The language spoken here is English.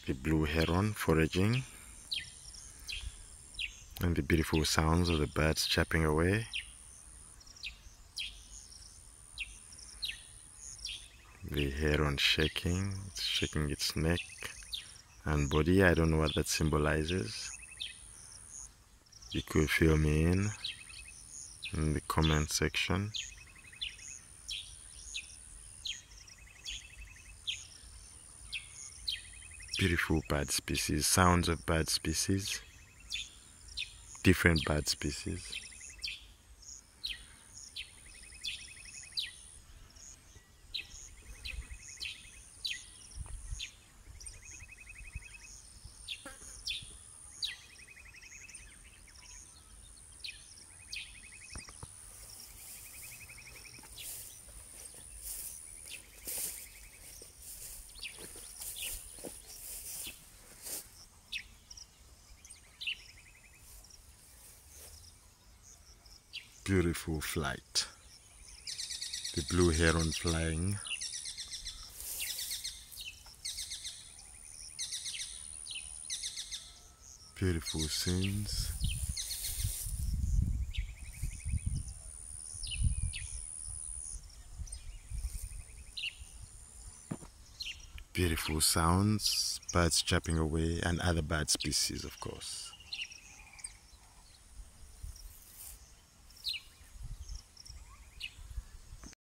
The blue heron foraging, and the beautiful sounds of the birds chirping away. The heron shaking, it's shaking its neck and body. I don't know what that symbolizes. You could fill me in the comment section. Beautiful bird species, sounds of bird species, different bird species. Beautiful flight. The blue heron flying. Beautiful scenes. Beautiful sounds, birds chirping away, and other bird species, of course.